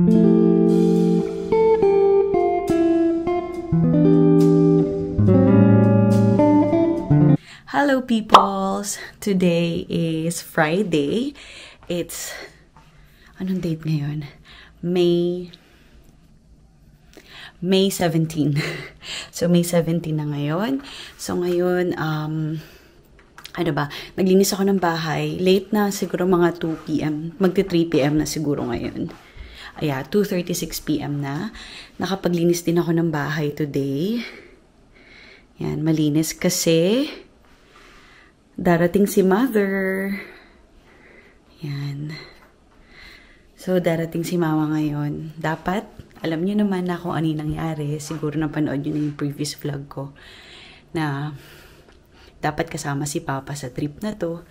Hello peoples! Today is Friday. It's, anong date ngayon? May 17. So May 17 na ngayon. So ngayon, ano ba, naglinis ako ng bahay. Late na, siguro mga 2 p.m. Magti 3 p.m. na siguro ngayon. 2:36 p.m. na. Nakapaglinis din ako ng bahay today. Yan, malinis kasi darating si mother. Yan. So, darating si mama ngayon. Dapat, alam niyo naman na kung ano yung nangyari. Siguro napanood yun yung previous vlog ko. Na, dapat kasama si papa sa trip na to.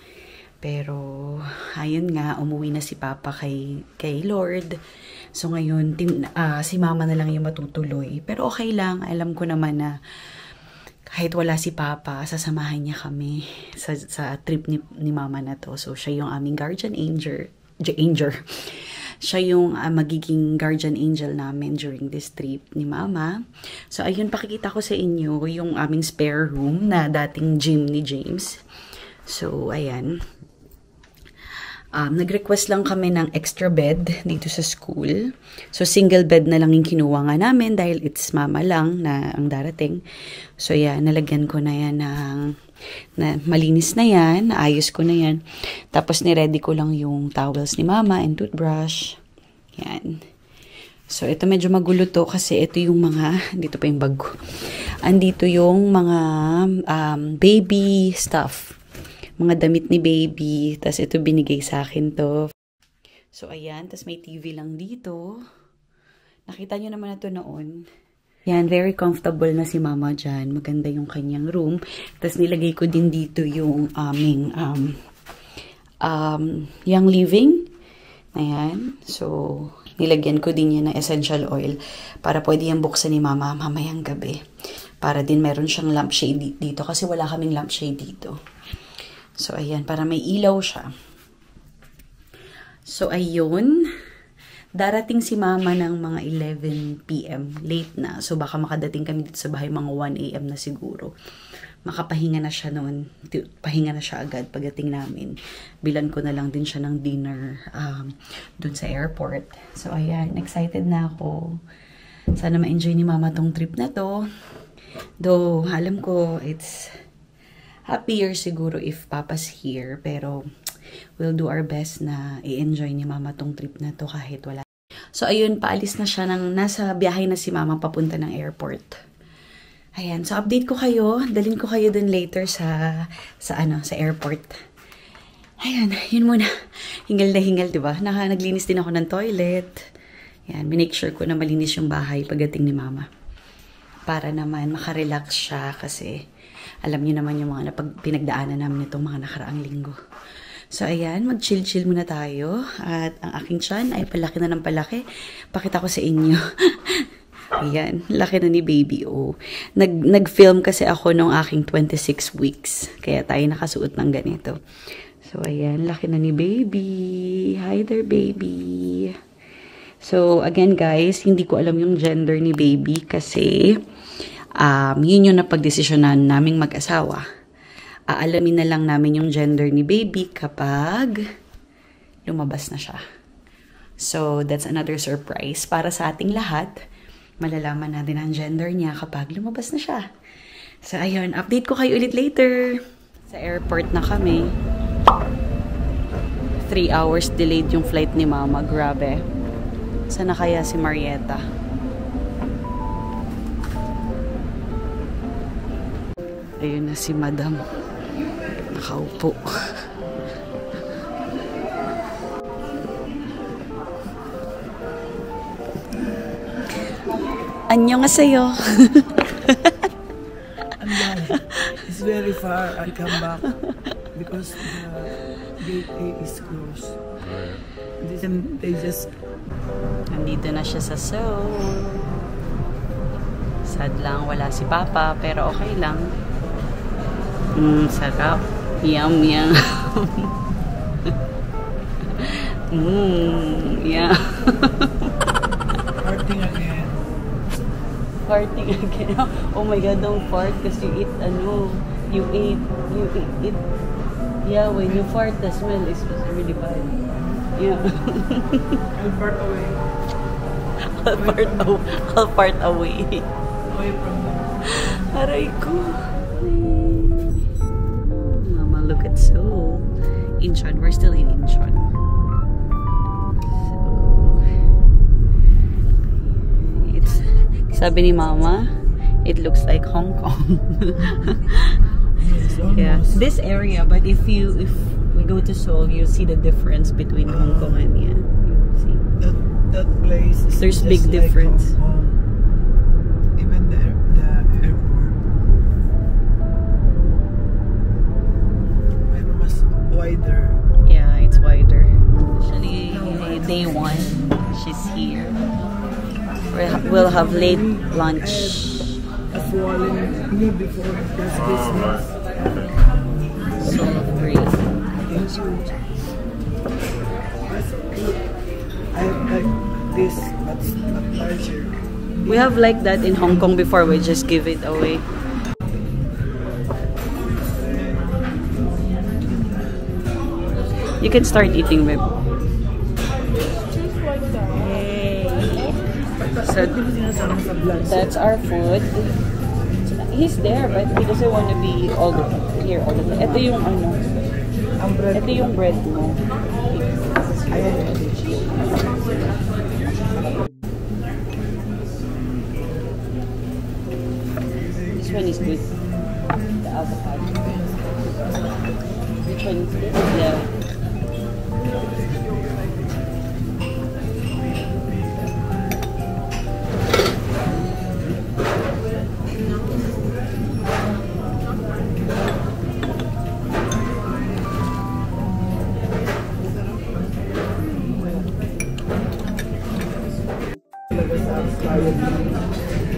Pero, ayun nga, umuwi na si papa kay Lord. So, ngayon, si mama na lang yung matutuloy. Pero okay lang. Alam ko naman na kahit wala si papa, sasamahan niya kami sa trip ni mama na to. So, siya yung aming guardian angel. Siya yung magiging guardian angel namin during this trip ni mama. So, ayun, pakikita ko sa inyo yung aming spare room na dating gym ni James. So, ayan. Nag-request lang kami ng extra bed dito sa school. So, single bed na lang yung kinuha nga namin dahil it's mama lang na ang darating. So, yeah, nalagyan ko na yan malinis na yan, naayos ko na yan. Tapos, niready ko lang yung towels ni mama and toothbrush. Yan. So, ito medyo magulo to kasi ito yung mga, dito pa yung bag ko. Andito yung mga baby stuff. Mga damit ni baby. Tapos ito binigay sa akin to. So, ayan. Tapos may TV lang dito. Nakita nyo naman na to noon. Yan. Very comfortable na si mama dyan. Maganda yung kanyang room. Tapos nilagay ko din dito yung aming yung living. Ayan. So, nilagyan ko din yan ng essential oil para pwede yung buksan ni mama mamayang gabi. Para din meron siyang lampshade dito kasi wala kaming lampshade dito. So, ayan, para may ilaw siya. So, ayun. Darating si mama ng mga 11 p.m. Late na. So, baka makadating kami dito sa bahay mga 1 a.m. na siguro. Makapahinga na siya noon. Pahinga na siya agad pagdating namin. Bilan ko na lang din siya ng dinner dun sa airport. So, ayan. Excited na ako. Sana ma-enjoy ni mama tong trip na to. Though, alam ko, it's happier siguro if papa's here, pero we'll do our best na i-enjoy ni mama tong trip na to kahit wala. So, ayun, paalis na siya nasa biyahe na si mama papunta ng airport. Ayan, so update ko kayo, dalhin ko kayo dun later sa airport. Ayan, yun muna. Hingal na hingal, diba? Naglinis din ako ng toilet. Ayan, minake sure ko na malinis yung bahay pagdating ni mama. Para naman makarelax siya kasi alam niyo naman yung mga pinagdaanan namin itong mga nakaraang linggo. So, ayan, mag-chill-chill muna tayo. At ang aking tiyan ay palaki na ng palaki. Pakita ko sa inyo. Ayan, laki na ni baby. Oh. Nag-film kasi ako nung aking 26 weeks. Kaya tayo nakasuot ng ganito. So, ayan, laki na ni baby. Hi there, baby. So, again guys, hindi ko alam yung gender ni baby kasi yun yung napagdesisyonan naming mag-asawa. Aalamin na lang namin yung gender ni baby kapag lumabas na siya. So, that's another surprise para sa ating lahat. Malalaman natin ang gender niya kapag lumabas na siya. So, ayun, update ko kayo ulit later. Sa airport na kami. 3 hours delayed yung flight ni mama. Grabe. Sana kaya si Marietta? Ayun na si madam. Nakaupo. Annyeonghaseyo. It's very far. I come back because the gate A is closed. They just... Nandito na siya sa Seoul. Sad lang wala si Papa, pero okay lang. Sarap. Yum, yum. Yeah. farting again. Oh my God, don't fart because you eat, you eat. Yeah, when you fart, the smell is really bad. Yeah. I'll fart away. I'll fart away. Away from them. Aray ko. Mama, look at Seoul. Incheon. We're still in Incheon. So, sabi ni Mama, it looks like Hong Kong. Yes, Yeah, almost. this area. But if we go to Seoul, you see the difference between Hong Kong and you see. That place is There's just big like difference. Hong Kong. Even the airport. Pero mas wider. Yeah, it's wider. Actually, day 1, she's here. We'll have late lunch. A swollen knee before this business. So great. I have like this, but larger. We have like that in Hong Kong before. We just give it away. You can start eating, babe. So that's our food. He's there, but he doesn't want to be here all the time. Ito yung Ang bread. ito yung bread mo. Ayan. This one is good. The avocado. Which one is good? Yeah.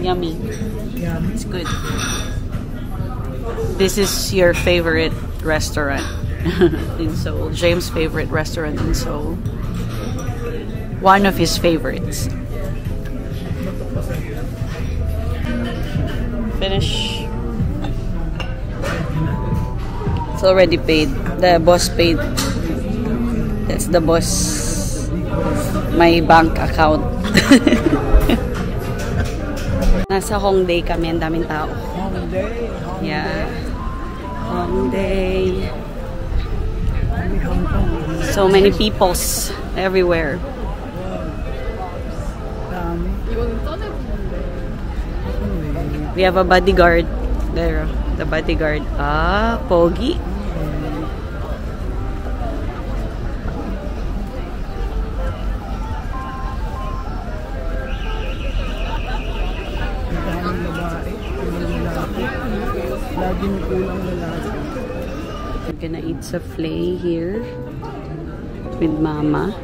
Yummy. Yeah. It's good. This is your favorite restaurant in Seoul. James' favorite restaurant in Seoul. One of his favorites. Finish. It's already paid. The boss paid. That's the boss. My bank account. Nasa Hongdae kami, ang daming tao. Hongdae. Yeah. Hongdae. Hong Kong. So many peoples everywhere. We have a bodyguard. There, the bodyguard. Ah, pogi. Laging kulang lalaki. We're gonna eat souffle here with Mama.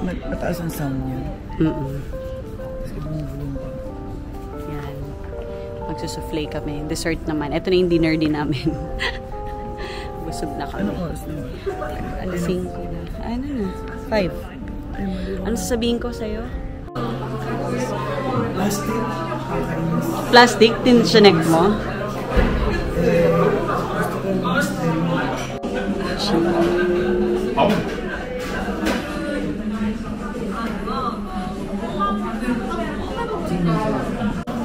Mataas ang sound niya. Kasi bumubulong pa. Yan. Magsusouffle kami. Dessert naman. Ito na yung dinner din namin. Busog na kami. Anong oras na? Alas 5 na. Ano na? 5. Ay, mali. Ano sasabihin ko sa'yo? Plastic. Kakainis. Plastic? Tinsinek mo? Gusto ko mas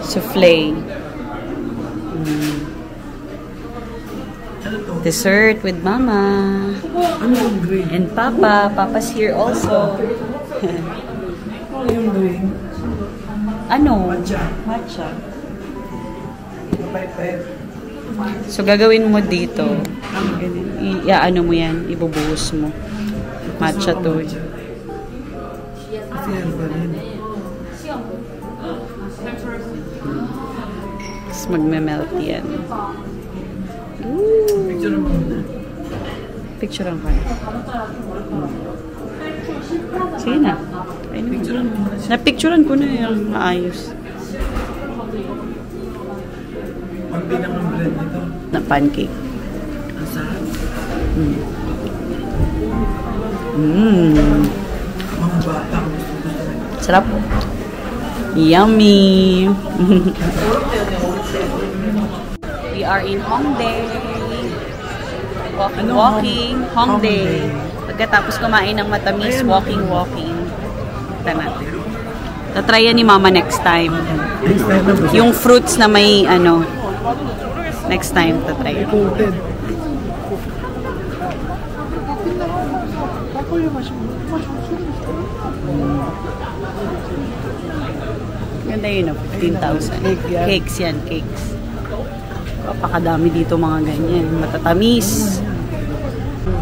Souffle. Dessert with Mama. ano yung green? And Papa. Papa's here also. Ano yung green? Ano? Matcha. Matcha. Paypay. So, gagawin mo dito. Ang ganyan. Ano mo yan. Ibubuhos mo. Matcha to. Kasi yan pa rin. Tapos magme-melt yan. Picture mo muna. Picturean ka. Sige na. Picture mo muna siya. Napicturean ko na yung maayos. Ang pinakang bread nito. Na pancake. Ang sarap. Mmm. Mga bata. Sarap. Yummy! We are in Hongdae. Walking. Hongdae. Pagkatapos kumain ng matamis, walking. Ito natin. Tatryan ni Mama next time. Yung fruits na may ano. Next time, tatry. Ganda yun, 15,000. Cakes yan, cakes. Kapakadami dito mga ganyan. Matatamis. Oh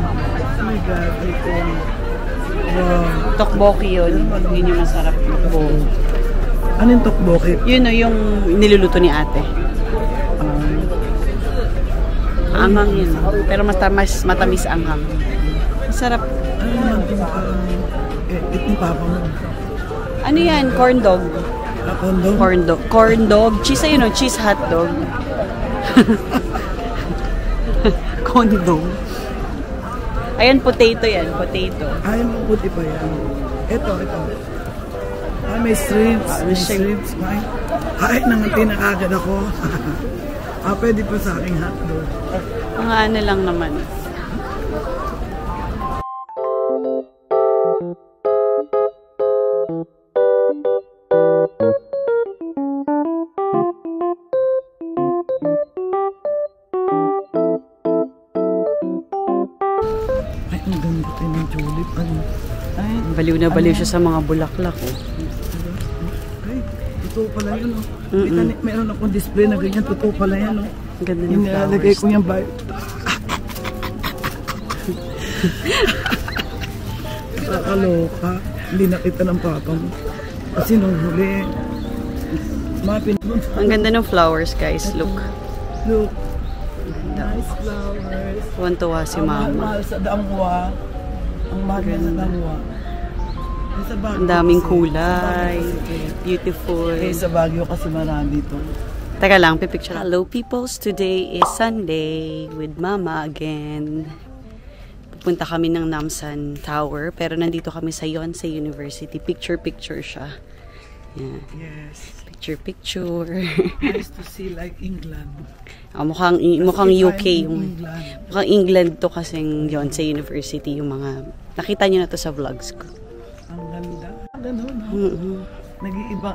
my God, Tokboki yun. Yun yung masarap. Ano yung tokboki? Yun o, yung niluluto ni ate. Anghang yun. Pero matamis anghang. Masarap. Ano naman yung parang itong papa mo? Ano yan? Corn dog. Kondom? Corn dog. Cheese ayun o. Cheese hot dog. Kondom. Ayan, potato yan. Potato. Ay, mabuti pa yan. Ito. May shrimps. May shrimps. Kahit nangati na agad ako. Pwede pa sa aking hotdog. Mga ano lang naman. Ay, ang ganda tayo ng tulip. Ay, Baliw na baliw siya sa mga bulaklak. ay, totoo pala yun. Meron akong display na ganyan. Totoo pala yan. Ganda ng Nilalagay flowers. ko yung bayo. Nakaloka. Hindi nakita ng papa mo. Kasi nung huli, Ang ganda ng flowers, guys. Look. Look. Nice flowers. Tuwan-tuwa si Ang Mama. mahal sa damwa. Ang mahal niya sa damwa. Sa Baguio Ang daming kasi. kulay. Sa Baguio kasi. Beautiful. Sa Baguio kasi marami ito. Teka lang, pipicture. Hello, peoples. Today is Sunday with Mama again. Pupunta kami ng Namsan Tower, pero nandito kami sa Yonsei University. Picture siya. Yan. Yes. Picture. Nice to see like England. Mukhang UK yung... England. Mukhang England to kasing Yonsei University yung mga... Nakita niyo na to sa vlogs ko. Ang ganda. Ang ganda, no?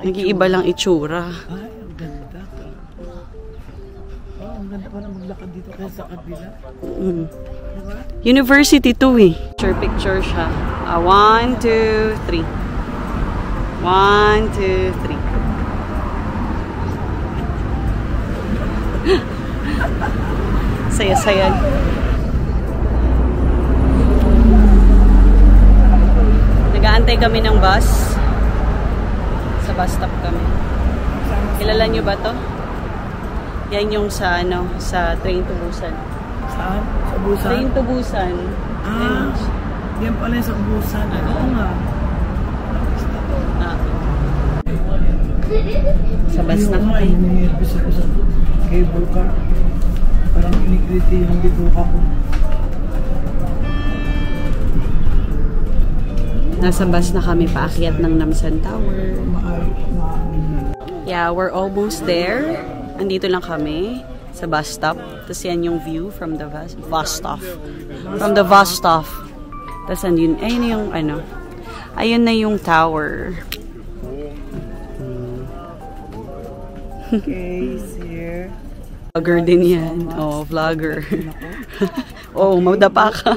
Nag-iiba lang itsura. Ay, ang ganda. Oh, ang ganda pala maglakad dito kaya sa kabila. Diba? University to eh. Picture siya. 1, 2, 3. 1, 2, 3. Saya-saya. Nag-aantay kami ng bus. Sa bus stop kami. Kilala nyo ba to? Yan yung sa sa Train to Busan. Saan? Sa Busan? Train to Busan. Yan pala yung sa Busan. Oo nga. Sa bus na kami. Nervous ako sa cable car. Parang inigriti yung bituka ko. Nasa bus na kami paakyat ng Namsan Tower. Yeah, we're almost there. Andito lang kami sa bus stop. Tapos yan yung view from the bus stop. From the bus stop. Tapos ayun yung ayun na yung tower. Okay, here. Vlogger din yan. Vlogger. Madapa ka.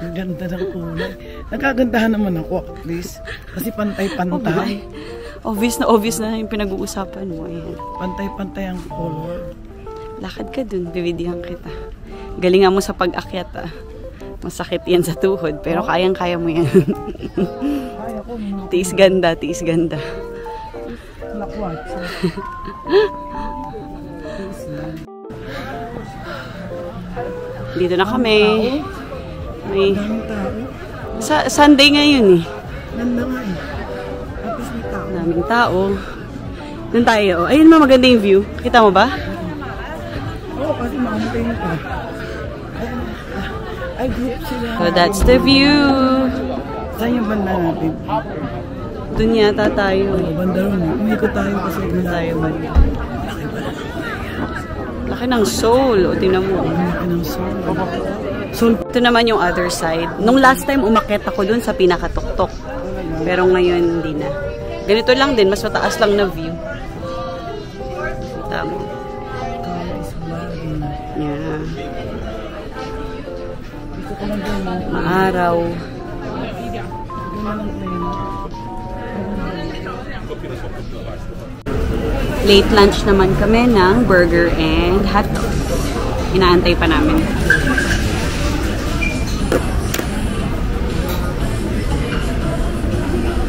Ang ganda ng kulay. Nakagandahan naman ako at least. Kasi pantay-pantay. Obvious na yung pinag-uusapan mo. Ayan. Pantay-pantay ang color. Lakad ka dun, bibidyohan kita. Galingan mo sa pag-akyat Masakit yan sa tuhod, pero kayang-kaya mo yan. Tiis ganda. Lakwat. Dito na kami. May Daming tao. Sunday ngayon eh. Ganda nga eh. Tapos may tao. Daming tao. Doon tayo. Ayun naman, maganda yung view. Kita mo ba? Oo, kasi makamatay na pa. Ay, group sila. So that's the view. Saan yung banda natin? Doon yata tayo. Oo, banda ron eh. Umikot tayo kasi Tayo ba? Laki ng Seoul. O, tingnan mo. Laki ng Seoul. Ito naman yung other side. Nung last time, umakyat ako dun sa pinakatuktok. Pero ngayon, hindi na. Ganito lang din. Mas mataas lang na view. Kita mo. Yeah. Maaraw. Late lunch naman kami ng burger and hotdog. Inaantay pa namin.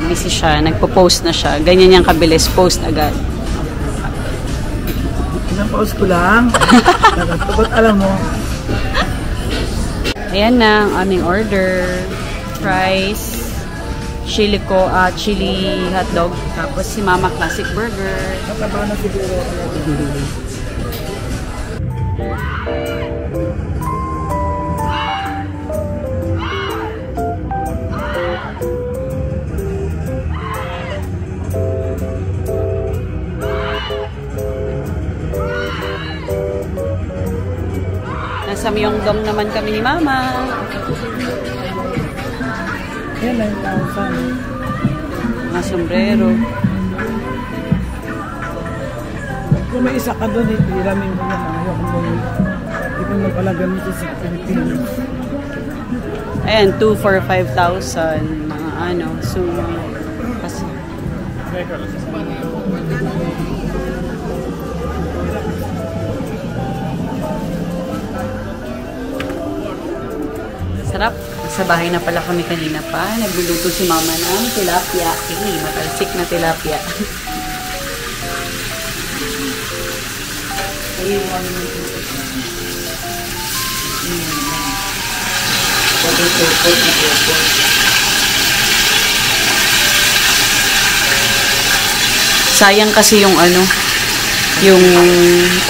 Busy siya. Nagpo-post na siya. Ganyan yung kabilis. Post agad. Pinapost ko lang. Tapos alam mo. Ayan na ang aming order. Fries. Chili hotdog. Tapos si Mama Classic Burger. Mataba na siguro. Nasa Myeongdong naman kami ni Mama. Yan lang yung tausan. Mga sombrero. Kung may isa ka doon, iramin ko naman. Ayoko mo yun. Hindi ko naman pala ganito sa Pilipinas. Ayan, 2 for 5,000. Mga ano, sumo. Kasi. Sarap. Sa bahay na pala kami kanina pa. Nagluluto si Mama ng tilapia. Matalsik na tilapia. Sayang kasi yung ano, yung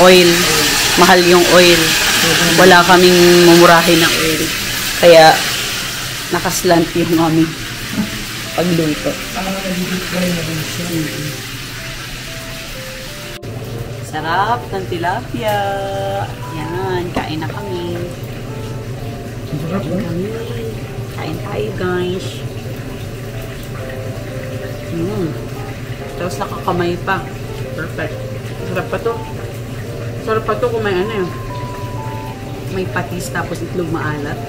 oil. Mahal yung oil. Wala kaming mumurahin ng oil. Kaya nakaslant yung aming pagluto. Sarap ng tilapia. Yan, kain na kami. Kain tayo, guys. Tapos nakakamay pa. Perfect. Sarap pa to. Sarap pa to kung may ano yun. May patis tapos itlog maalat.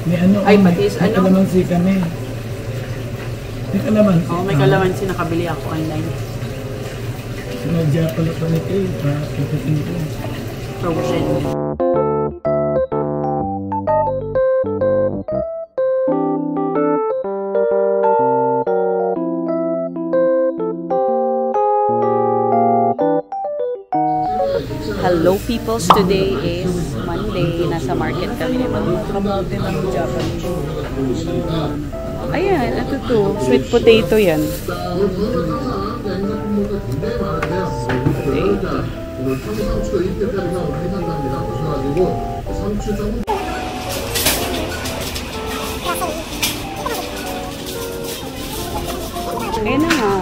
May ano, ay, patis, may ano? kalamansi kami. May kalamansi. Oo, may kalamansi. Nakabili ako online. Sinadya pala pa nito eh. Pagkating ko. Frozen. Hello peoples, today is Monday. Nasa market kami ni Mama. Kamote ng Japanese. Ayan, ito to. Sweet potato yan. Potato. Ayan na nga.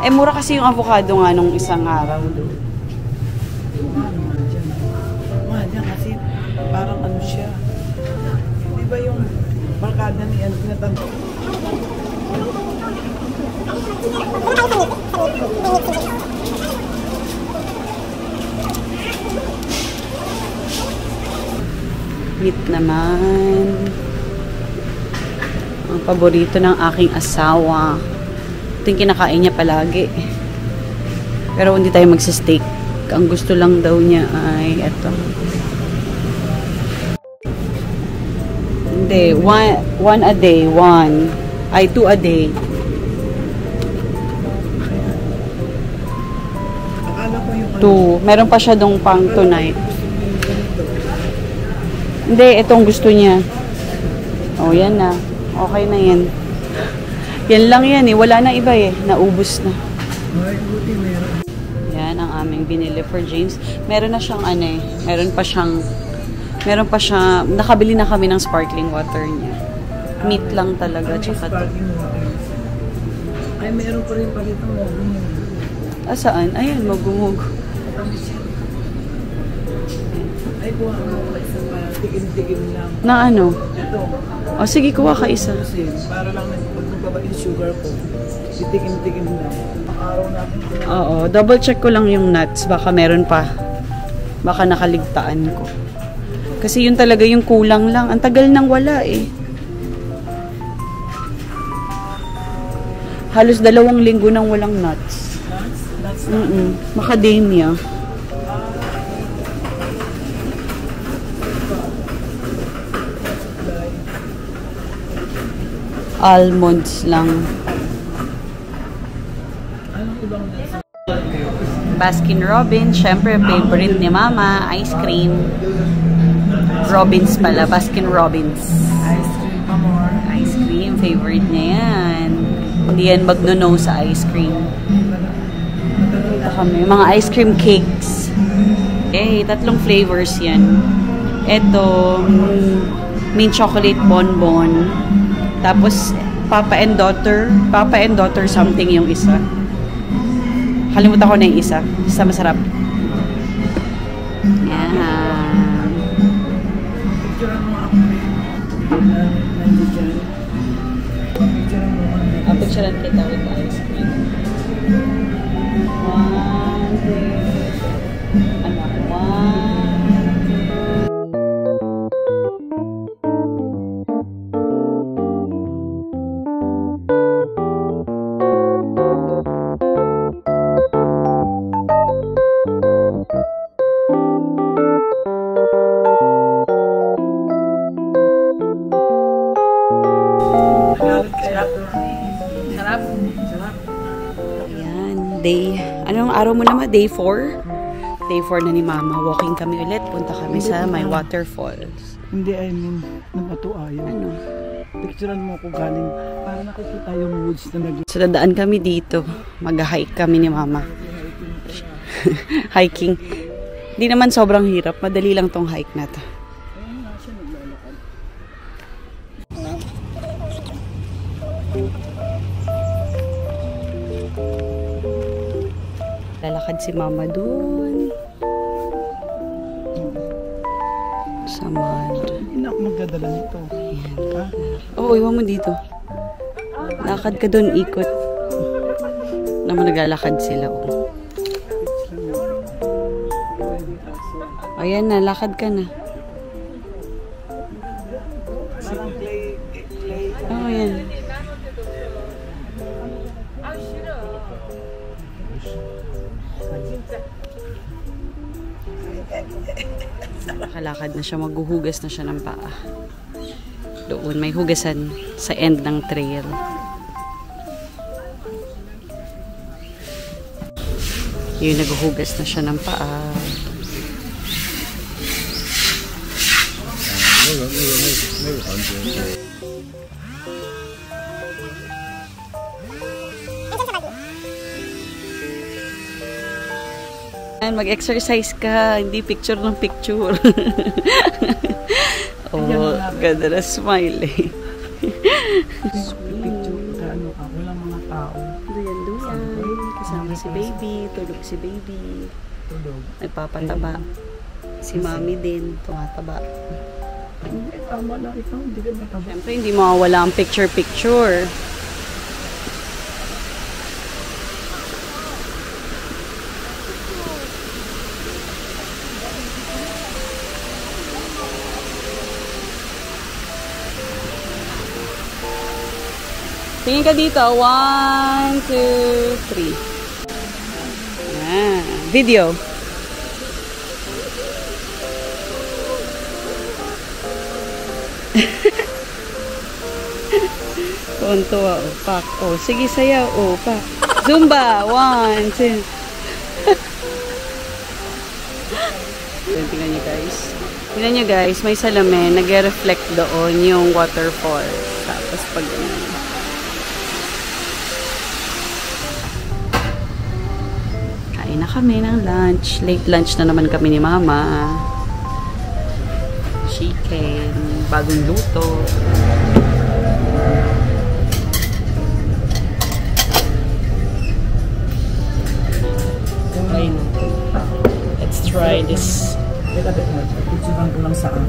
Eh, mura kasi yung avocado nga nung isang araw doon. Kasi parang ano siya. Di ba yung barkada ni ano tinatanggap? Meat naman. Ang paborito ng aking asawa. Ito yung kinakain niya palagi. Pero hindi tayo magsa-steak. Ang gusto lang daw niya ay ito. Hindi. One a day. One. Ay, 2 a day. Akala ko yung 2. Meron pa siya dong pang tonight. Hindi, itong gusto niya. Oh, yan na. Okay na yan. Yan lang yan eh. Wala na iba eh. Naubos na. Ay, buti meron. Yan ang aming binili for James. Meron na siyang ano eh. Meron pa siyang nakabili na kami ng sparkling water niya. Meat lang talaga. Tsaka to. Ay, meron pa rin dito mo. Saan? Ayan, magumug. Ay, kuha mo ka isa para tigim-tigim lang. Na ano? Ito. O sige, kuha ka isa. Kasi para lang pag nagbaba yung sugar ko, titigim-tigim lang. Araw natin. Oo, double check ko lang yung nuts. Baka meron pa. Baka nakaligtaan ko. Kasi yun talaga yung kulang lang. Ang tagal nang wala eh. Halos 2 linggo nang walang nuts. Nuts? Macadamia. Almonds lang. Anong ibang nuts? Baskin Robbins, syempre favorite ni Mama, ice cream. Robbins pala, Baskin Robbins. Ice cream pa more. Ice cream, favorite niya yan. Hindi yan magno-no sa ice cream. Ito kami, mga ice cream cakes. Okay, 3 flavors yan. Ito, mint chocolate bonbon. Tapos, Papa and daughter something yung isa. Kalimutan ko na yung isa. Isa masarap. Yan. Picture mo ako nandiyan. Picture mo ako. Picturean kita with the ice cream. 1, 2, anak, 1. Sarap. Sarap. Ayan, anong araw mo naman? Day 4? Day 4 na ni Mama. Walking kami ulit. Punta kami sa may waterfalls. Hindi, I mean, nagbato ayaw. Ano? Picturean mo ko galing para nakikita yung woods na So, dadaan kami dito. Mag-hike kami ni Mama. Hiking. Hindi naman sobrang hirap. Madali lang tong hike na to. Lalakad si Mama dun. Sa mud. Hindi ako magdadala nito. Ayan. Ha? Oo, iwan mo dito. Lakad ka dun, ikot. Naman naglalakad sila. Oh. Ayan na, lakad ka na. Parang clay. Oo, ayan. Nakalakad na siya, maghuhugas na siya ng paa. Doon, may hugasan sa end ng trail. Yun, naghuhugas na siya ng paa. Mag-exercise ka, hindi picture ng picture. Oh, ganda na smile eh. Picture ka, ano ka, walang mga tao. Duyan. Kasama si baby, tulog si baby. Tulog. Nagpapataba. Si mami din, tumataba. Tama lang ikaw, hindi ka mataba. Siyempre, hindi mawawala ang picture-picture. Tingin ka dito. 1, 2, 3. Video. Tuwan-tuwa. Oh, pak. Oh, sige, sayaw. Oh, pak. Zumba. 1, 2. Tingnan nyo guys. Tingnan nyo guys, may salamin. Nag-reflect doon yung waterfall. Tapos pag kain na kami ng lunch. Late lunch na naman kami ni Mama. Chicken. Bagong luto. try this. Wait a bit more. Picturean ko lang sa akin.